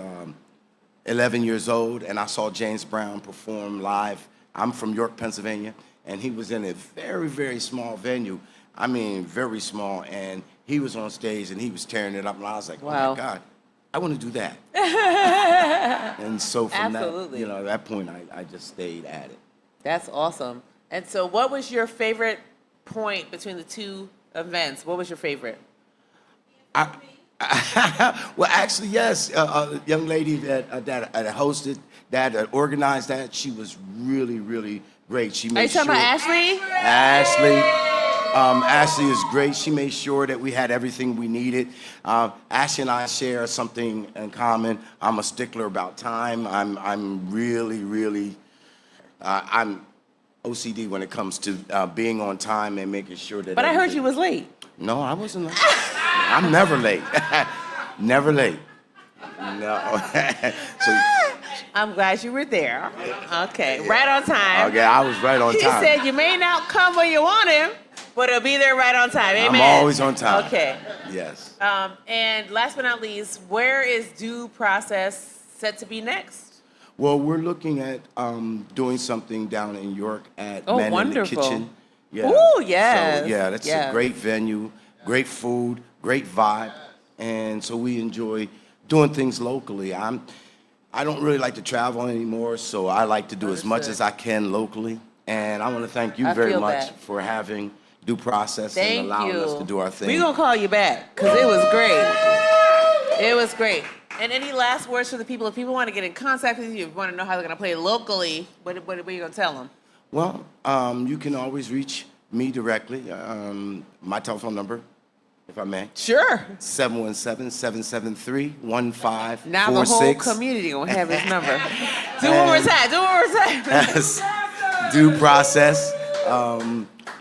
11 years old, and I saw James Brown perform live. I'm from York, Pennsylvania, and he was in a very small venue. I mean, very small, and he was on stage and he was tearing it up, and I was like, wow. Oh my God, I want to do that. And so from Absolutely. that, at that point, I just stayed at it. That's awesome. And so what was your favorite point between the 2 events? What was your favorite? Well, actually, yes. A young lady that hosted, that organized that, she was really great. She made Are you talking about Ashley? Ashley is great. She made sure that we had everything we needed. Ashley and I share something in common. I'm a stickler about time. I'm really I'm OCD when it comes to being on time and making sure that. But I heard you was late. No, I wasn't late. I'm never late. Never late. No. So, I'm glad you were there. Okay, right on time. Okay, I was right on time. He said you may not come when you want him, but it'll be there right on time. Amen. I'm always on time. Okay. Yes. And last but not least, where is Due Process set to be next? Well, we're looking at doing something down in York at Man wonderful. in the Kitchen. Yeah. Ooh, yes. So, yeah, that's a great venue. great food, great vibe, and so we enjoy doing things locally. I don't really like to travel anymore, so I like to do as much as I can locally. And I want to thank you very much for having Due Process and allowing us to do our thing. We're going to call you back because it was great. It was great. And any last words for the people? If people want to get in contact with you, if you want to know how they're going to play locally, what are you going to tell them? Well, you can always reach me directly. My telephone number, if I may. Sure. 717-773-1546. Now the whole community going to have his number. Do one more time. Yes. Due Process.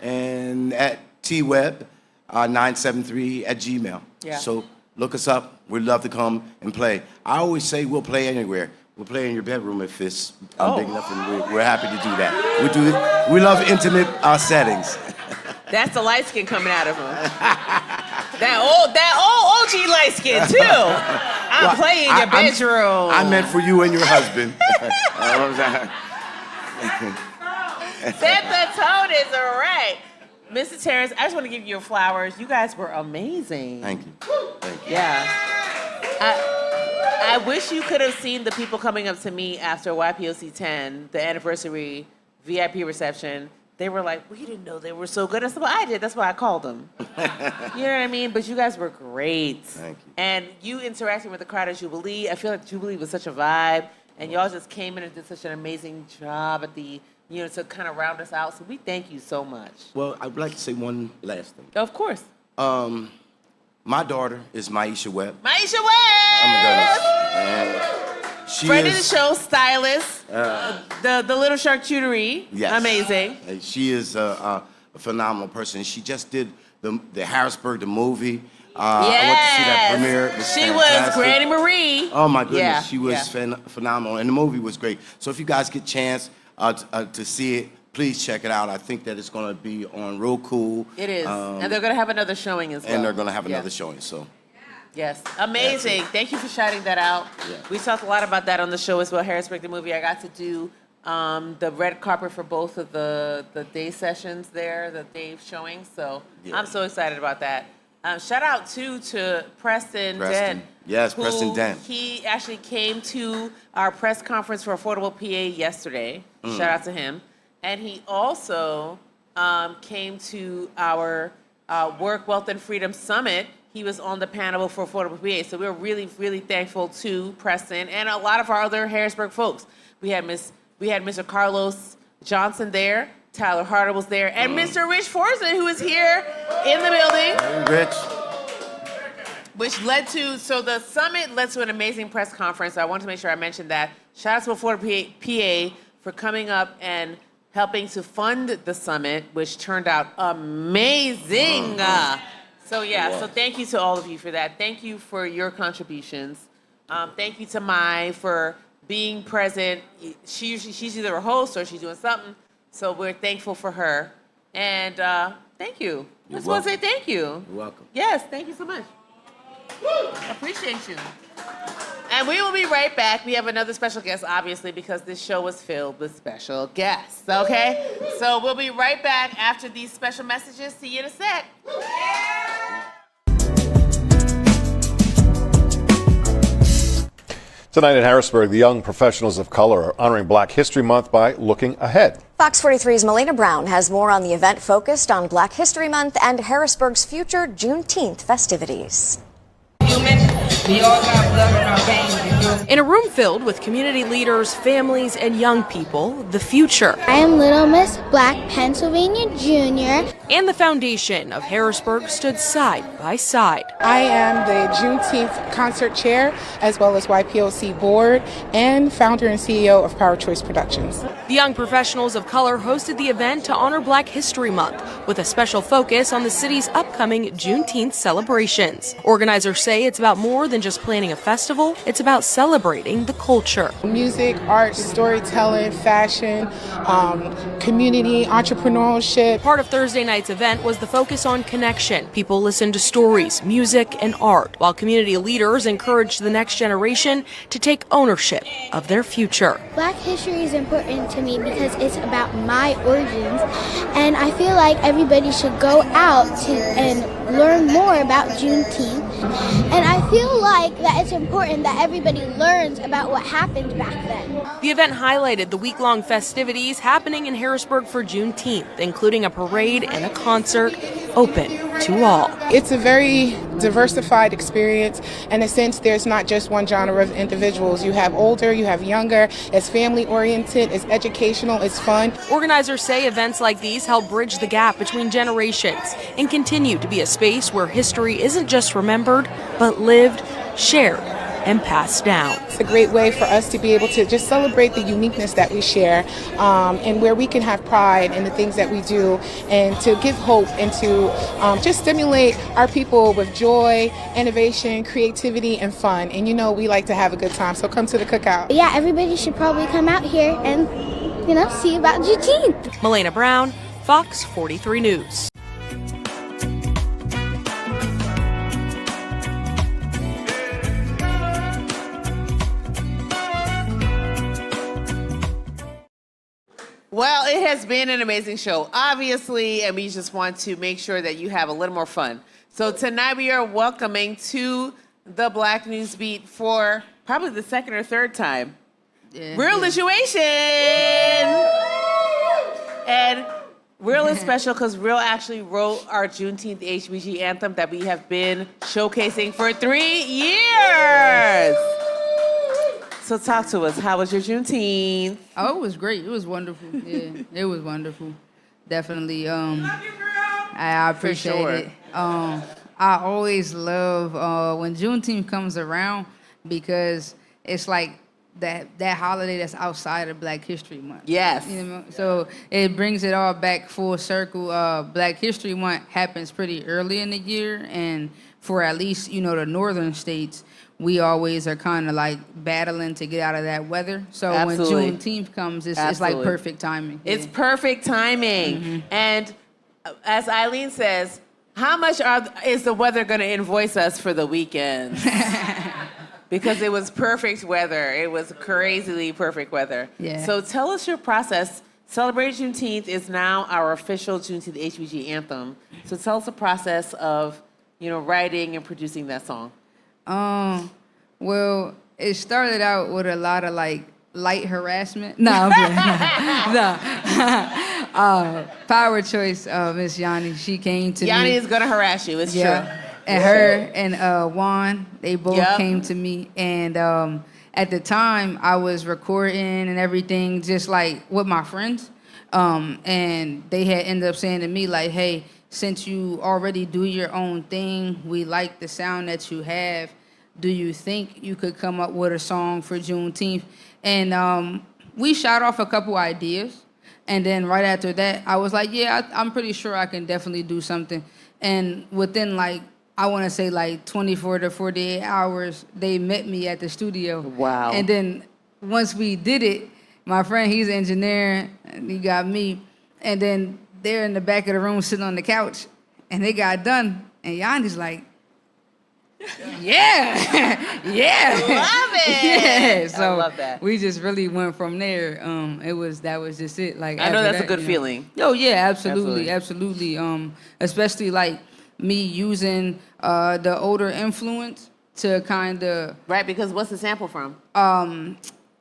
And at tweb973@gmail. Yeah. So look us up. We'd love to come and play. I always say we'll play anywhere. We'll play in your bedroom if it's big enough, and we're happy to do that. We love intimate settings. That's the light skin coming out of him. That old OG light skin too. I'm playing in your bedroom. I meant for you and your husband. Set the tone is right. Mr. Terrence, I just want to give you your flowers. You guys were amazing. Thank you. Thank you. Yeah. I wish you could have seen the people coming up to me after YPOC 10, the anniversary VIP reception. They were like, we didn't know they were so good. I said, well, I did. That's why I called them. You know what I mean? But you guys were great. Thank you. And you interacting with the crowd at Jubilee, I feel like Jubilee was such a vibe. And y'all just came in and did such an amazing job at the, to kind of round us out. So we thank you so much. Well, I would like to say one last thing. Of course. My daughter is Maisha Webb. Maisha Webb! Oh my goodness. And she friend of is, the show, stylist, the Little Charcuterie. Yes. Amazing. She is a phenomenal person. She just did the Harrisburg, the movie. I went to see that premiere. It was She fantastic. was Granny Marie. Oh my goodness, Yeah, she was phenomenal, and the movie was great. So if you guys get a chance to see it, please check it out. I think that it's going to be on real cool. It is, and they're going to have another showing as well. And they're going to have another showing. So. Yes, amazing. Thank you for shouting that out. Yeah. We talked a lot about that on the show as well. Harrisburg, the movie. I got to do the red carpet for both of the day sessions there, the day showings. So I'm so excited about that. Shout out to Preston Dent. Yes, Preston Dent. He actually came to our press conference for Affordable PA yesterday. Shout out to him. And he also came to our Work, Wealth, and Freedom Summit. He was on the panel for Affordable PA. So we're really, really thankful to Preston and a lot of our other Harrisburg folks. We had Mr. Carlos Johnson there. Tyler Harder was there. And Mr. Rich Forsman, who is here in the building. Hey, Rich. Which led to, so the summit led to an amazing press conference. I wanted to make sure I mentioned that. Shout out to Affordable PA for coming up and helping to fund the summit, which turned out amazing. So thank you to all of you for that. Thank you for your contributions. Thank you to Mai for being present. She's either a host or she's doing something. So we're thankful for her. And thank you. I just want to say thank you. You're welcome. Yes, thank you so much. I appreciate you. And we will be right back. We have another special guest, obviously, because this show was filled with special guests, okay? So we'll be right back after these special messages. See you in a sec. Tonight in Harrisburg, the young professionals of color are honoring Black History Month by looking ahead. Fox 43's Melina Brown has more on the event focused on Black History Month and Harrisburg's future Juneteenth festivities. In a room filled with community leaders, families, and young people, the future. I am Little Miss Black Pennsylvania Jr. And the foundation of Harrisburg stood side by side. I am the Juneteenth concert chair, as well as YPOC board, and founder and CEO of Power Choice Productions. The young professionals of color hosted the event to honor Black History Month, with a special focus on the city's upcoming Juneteenth celebrations. Organizers say it's about more than just planning a festival, it's about celebrating celebrating the culture. Music, art, storytelling, fashion, community, entrepreneurship. Part of Thursday night's event was the focus on connection. People listened to stories, music, and art, while community leaders encouraged the next generation to take ownership of their future. Black history is important to me because it's about my origins, and I feel like everybody should go out and learn more about Juneteenth. And I feel like that it's important that everybody learns about what happened back then. The event highlighted the week-long festivities happening in Harrisburg for Juneteenth, including a parade and a concert open to all. It's a very diversified experience. In a sense, there's not just one genre of individuals. You have older, you have younger. It's family-oriented, it's educational, it's fun. Organizers say events like these help bridge the gap between generations and continue to be a space where history isn't just remembered, but lived, shared, and passed down. It's a great way for us to be able to just celebrate the uniqueness that we share, and where we can have pride in the things that we do, and to give hope and to just stimulate our people with joy, innovation, creativity, and fun. And you know, we like to have a good time, so come to the cookout. Yeah, everybody should probably come out here and, see about Juneteenth. Milena Brown, Fox 43 News. Well, it has been an amazing show, obviously, and we just want to make sure that you have a little more fun. So tonight we are welcoming to the Black NewsBeat for probably the second or third time, Real Lituation! And Real is special because Real actually wrote our Juneteenth HBG anthem that we have been showcasing for 3 years. So talk to us. How was your Juneteenth? Oh, it was great. It was wonderful. Yeah, it was wonderful. Definitely. I appreciate it. I always love when Juneteenth comes around because it's like that holiday that's outside of Black History Month. Yes. So it brings it all back full circle. Black History Month happens pretty early in the year, and for at least the northern states, we always are kind of like battling to get out of that weather. So Absolutely. when Juneteenth comes, it's like perfect timing. It's perfect timing. Mm-hmm. And as Eileen says, how much is the weather going to invoice us for the weekend? Because it was perfect weather. It was crazily perfect weather. Yeah. So tell us your process. Celebrate Juneteenth is now our official Juneteenth HBG anthem. So tell us the process of, writing and producing that song. Well, it started out with a lot of light harassment. No, I'm playing. No. Power Choice, Miss Yanni, she came to me. Yanni is gonna harass you. It's true. And her and Juan, they both came to me, and at the time I was recording and everything, just like with my friends, and they had ended up saying to me like, "Hey, since you already do your own thing, we like the sound that you have. Do you think you could come up with a song for Juneteenth?" And we shot off a couple ideas. And then right after that, I was like, yeah, I'm pretty sure I can definitely do something. And within I want to say 24 to 48 hours, they met me at the studio. Wow. And then once we did it, my friend, he's an engineer, and he got me. And then they're in the back of the room sitting on the couch, and they got done. And Yanni's like, yeah, yeah, love it. Yeah, so I love that. We just really went from there. That was just it. I know that's a good feeling. Oh yeah, absolutely. Especially me using the older influence to kind of right, because what's the sample from?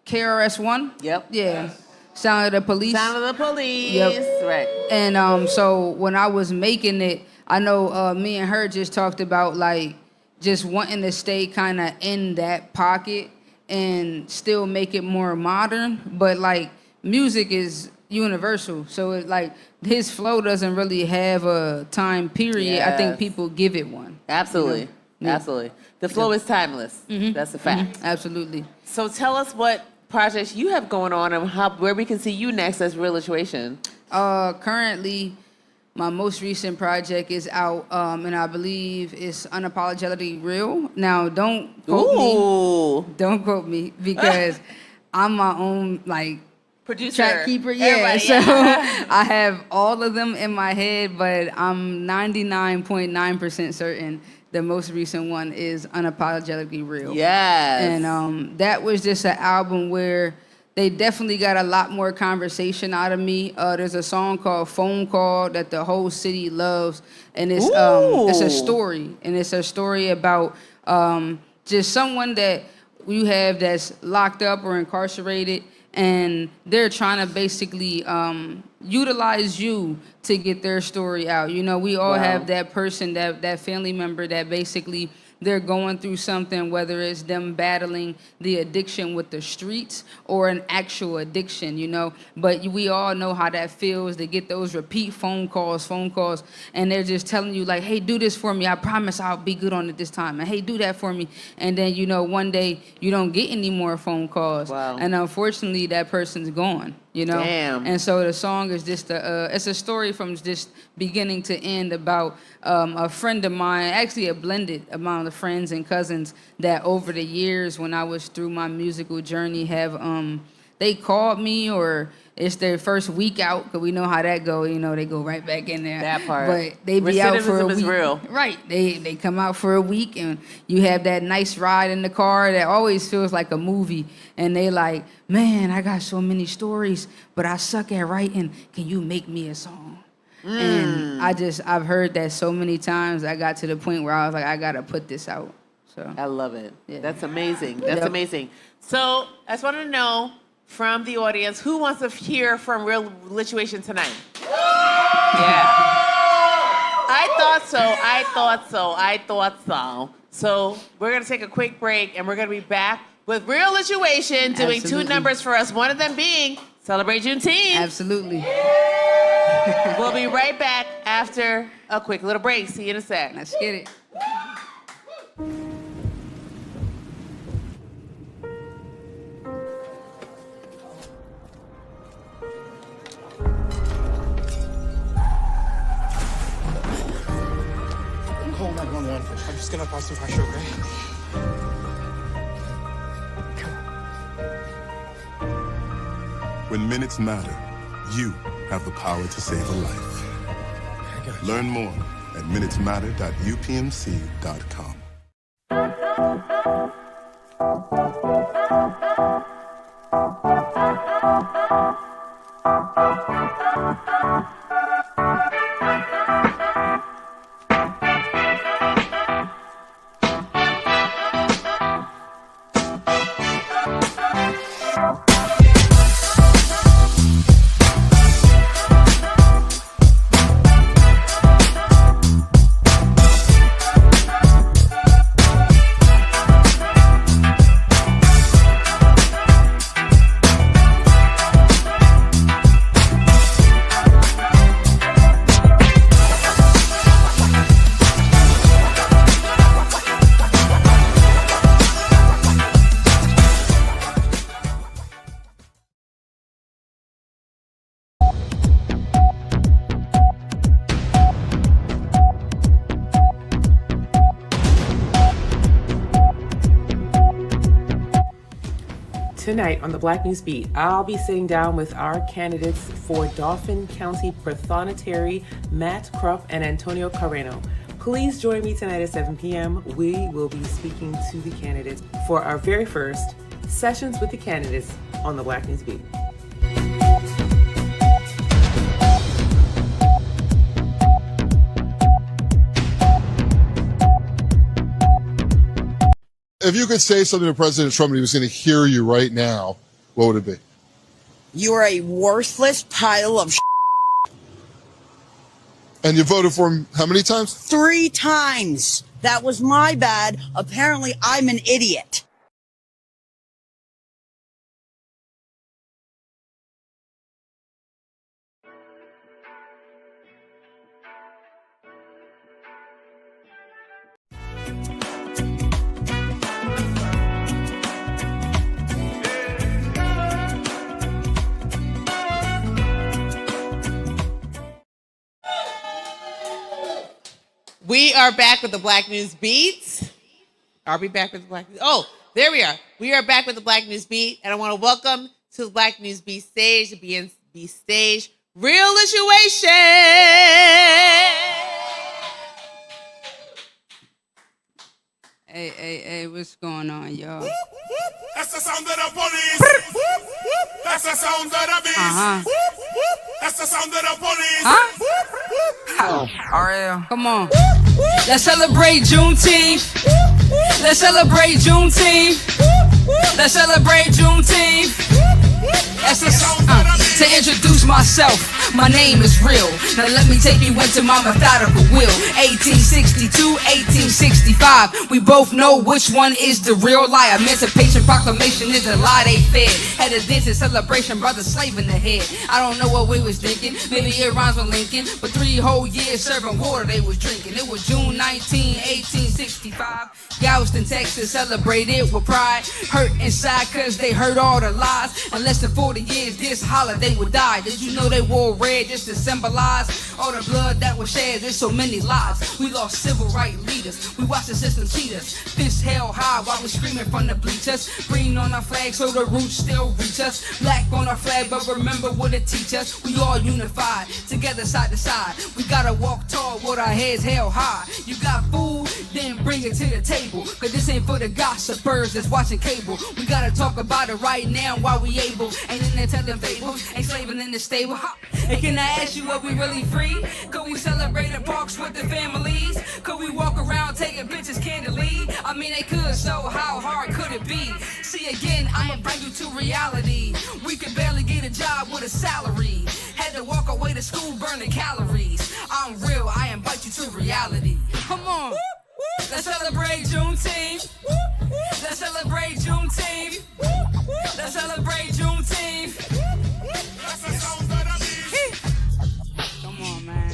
KRS-One. Yep. Yeah. Sound of the Police. Sound of the Police. Yep. Right. And so when I was making it, I know me and her just talked about just wanting to stay kind of in that pocket and still make it more modern, but music is universal, so it his flow doesn't really have a time period. Yes. I think people give it one. Absolutely. Absolutely. The flow is timeless. Mm-hmm. That's a fact. Mm-hmm. Absolutely. So tell us what projects you have going on and where we can see you next as Real Lituation. Currently, my most recent project is out, and I believe it's Unapologetically Real. Now, don't quote me because I'm my own producer, track keeper. Yeah, everybody, so yeah. I have all of them in my head, but I'm 99.9% certain the most recent one is Unapologetically Real. Yes. And that was just an album where they definitely got a lot more conversation out of me. There's a song called Phone Call that the whole city loves. And it's a story. And it's a story about just someone that you have that's locked up or incarcerated, and they're trying to basically utilize you to get their story out. You know, we all have that person, that family member that basically they're going through something, whether it's them battling the addiction with the streets or an actual addiction, you know. But we all know how that feels to get those repeat phone calls, and they're just telling you like, hey, do this for me. I promise I'll be good on it this time. And hey, do that for me. And then, you know, one day you don't get any more phone calls. Wow. And unfortunately, that person's gone. You know, Damn. And so the song is just it's a story from just beginning to end about a friend of mine, actually a blended amount of friends and cousins that over the years when I was through my musical journey have they called me, or it's their first week out, because we know how that go. You know, they go right back in there. That part. But they be out for a Recidivism week. is real. Right. They come out for a week, and you have that nice ride in the car that always feels like a movie. And they like, man, I got so many stories, but I suck at writing. Can you make me a song? And I've heard that so many times. I got to the point where I was like, I gotta put this out. So I love it. Yeah. That's amazing. That's amazing. So I just wanted to know from the audience, who wants to hear from Real Lituation tonight? Yeah. I thought so. So we're going to take a quick break, and we're going to be back with Real Lituation doing two numbers for us, one of them being Celebrate Juneteenth. Absolutely. We'll be right back after a quick little break. See you in a sec. Let's get it. Call 911. I'm just gonna pass some pressure, okay? When minutes matter, you have the power to save a life. Learn more at minutesmatter.upmc.com. Tonight on the Black News Beat, I'll be sitting down with our candidates for Dauphin County Prothonotary, Matt Krupp and Antonio Carreno. Please join me tonight at 7 p.m. We will be speaking to the candidates for our very first Sessions with the Candidates on the Black News Beat. If you could say something to President Trump and he was going to hear you right now, what would it be? You're a worthless pile of And you voted for him how many times? 3 times. That was my bad. Apparently, I'm an idiot. We are back with the Black News Beat. Are we back with the Black News? Oh, there we are. We are back with the Black News Beat, and I want to welcome to the Black News Beat stage, the BNB stage, Real Situation. Hey, what's going on, y'all? That's the sound of the police. That's the sound of the beast. That's the sound of the police. RL, come on. Let's celebrate Juneteenth. Let's celebrate Juneteenth. Let's celebrate Juneteenth. To introduce myself, my name is Real. Now let me take you into my methodical wheel. 1862, 1865. We both know which one is the real lie. Emancipation Proclamation is the lie they fed. Had a dance and celebration, brother slave in the head. I don't know what we was thinking. Maybe it rhymes with Lincoln. But 3 whole years serving water they was drinking. It was June 19, 1865. Galveston, Texas celebrated with pride. Hurt inside cause they heard all the lies. In less than 40 years this holiday would die. Did you know they wore red just to symbolize all the blood that was shed? There's so many lives. We lost civil rights leaders. We watched the system cheat us. Fists held high while we screaming from the bleachers. Green on our flag so the roots still reach us. Black on our flag but remember what it teach us. We all unified, together side to side. We gotta walk tall with our heads held high. You got food, then bring it to the table. Cause this ain't for the gossipers that's watching cable. We gotta talk about it right now while we able. Ain't in there telling fables, ain't slaving in the stable. And can I ask you, are we really free? Could we celebrate in parks with the families? Could we walk around taking pictures candidly? I mean they could, so how hard could it be? See again, I invite you to reality. We could barely get a job with a salary. Had to walk away to school burning calories. I'm real, I invite you to reality. Come on. Let's celebrate Juneteenth. Let's celebrate Juneteenth. Let's celebrate Juneteenth. Come on, man.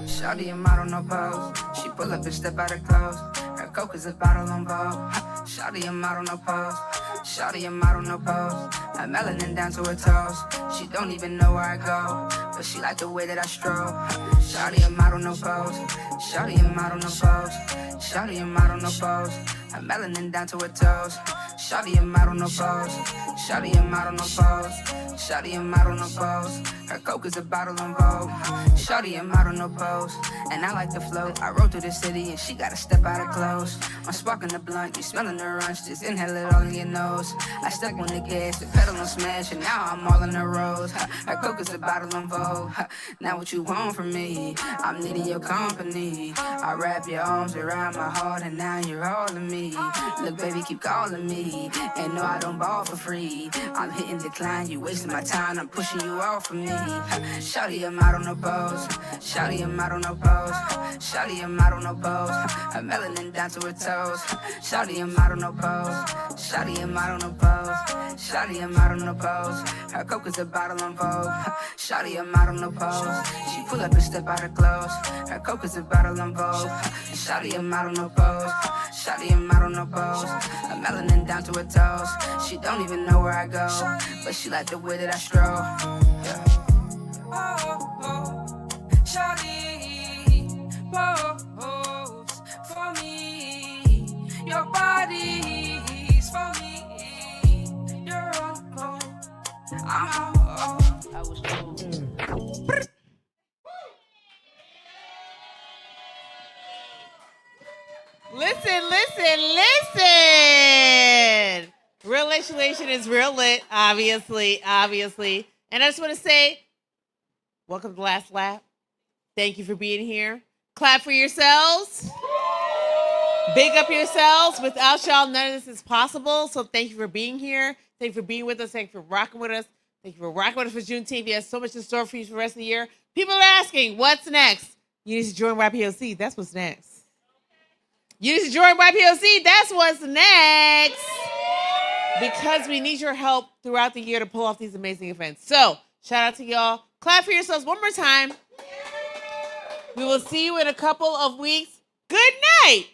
Shawty a model, no pose. She pull up and step out of clothes. Her coke is a bottle on Vogue. Shawty a model, no pose. Shawty a model, no pose. Her melanin down to her toes. She don't even know where I go, but she like the way that I stroll. Shawty a model, no pose. Shawty a model, no pose. Shawty a model, no pose. Her melanin down to her toes. Shawty a model, no pose. Shawty a model, no pose. Shawty a model, no pose. Her coke is a bottle on Vogue. Shawty a model, no pose. And I like to float. I rode through the city and she gotta step out of clothes. I'm sparking the blunt, you smelling the runch, just inhale it all in your nose. I stuck on the gas, the pedal on smash, and now I'm all in the road. Her coke is a bottle on Vogue. Now what you want from me? I'm needing your company. I wrap your arms around my heart and now you're all of me. Look baby, keep calling me. And no, I don't ball for free. I'm hitting decline, you wasting my time, I'm pushing you off of me. Shawty a model, no pose. Shawty a model, no pose. Shawty a model, no pose. Her melanin down to her toes. Shawty a model, no pose. Shawty a model, no pose. Shawty a model, no pose. Her coke is a bottle on Vogue. Shawty a model, no pose. She pull up and step out of clothes. Her coke is a bottle on Vogue. Shawty a model, no pose. Shawty a model, no pose. Her melanin down to her toes. She don't even know where I go, but she like the way that I stroll. Yeah. Shawty, pose for me. Your body's for me. You're on. I'm out. I was told. Listen. Real Legislation is real lit, obviously. And I just want to say, welcome to the last lap. Thank you for being here. Clap for yourselves. Big up yourselves. Without y'all, none of this is possible. So thank you for being here. Thank you for being with us. Thank you for rocking with us. Thank you for rocking with us for Juneteenth. We have so much in store for you for the rest of the year. People are asking, what's next? You need to join YPOC. That's what's next. You need to join YPOC. That's what's next. Because we need your help throughout the year to pull off these amazing events. So, shout out to y'all. Clap for yourselves one more time. We will see you in a couple of weeks. Good night.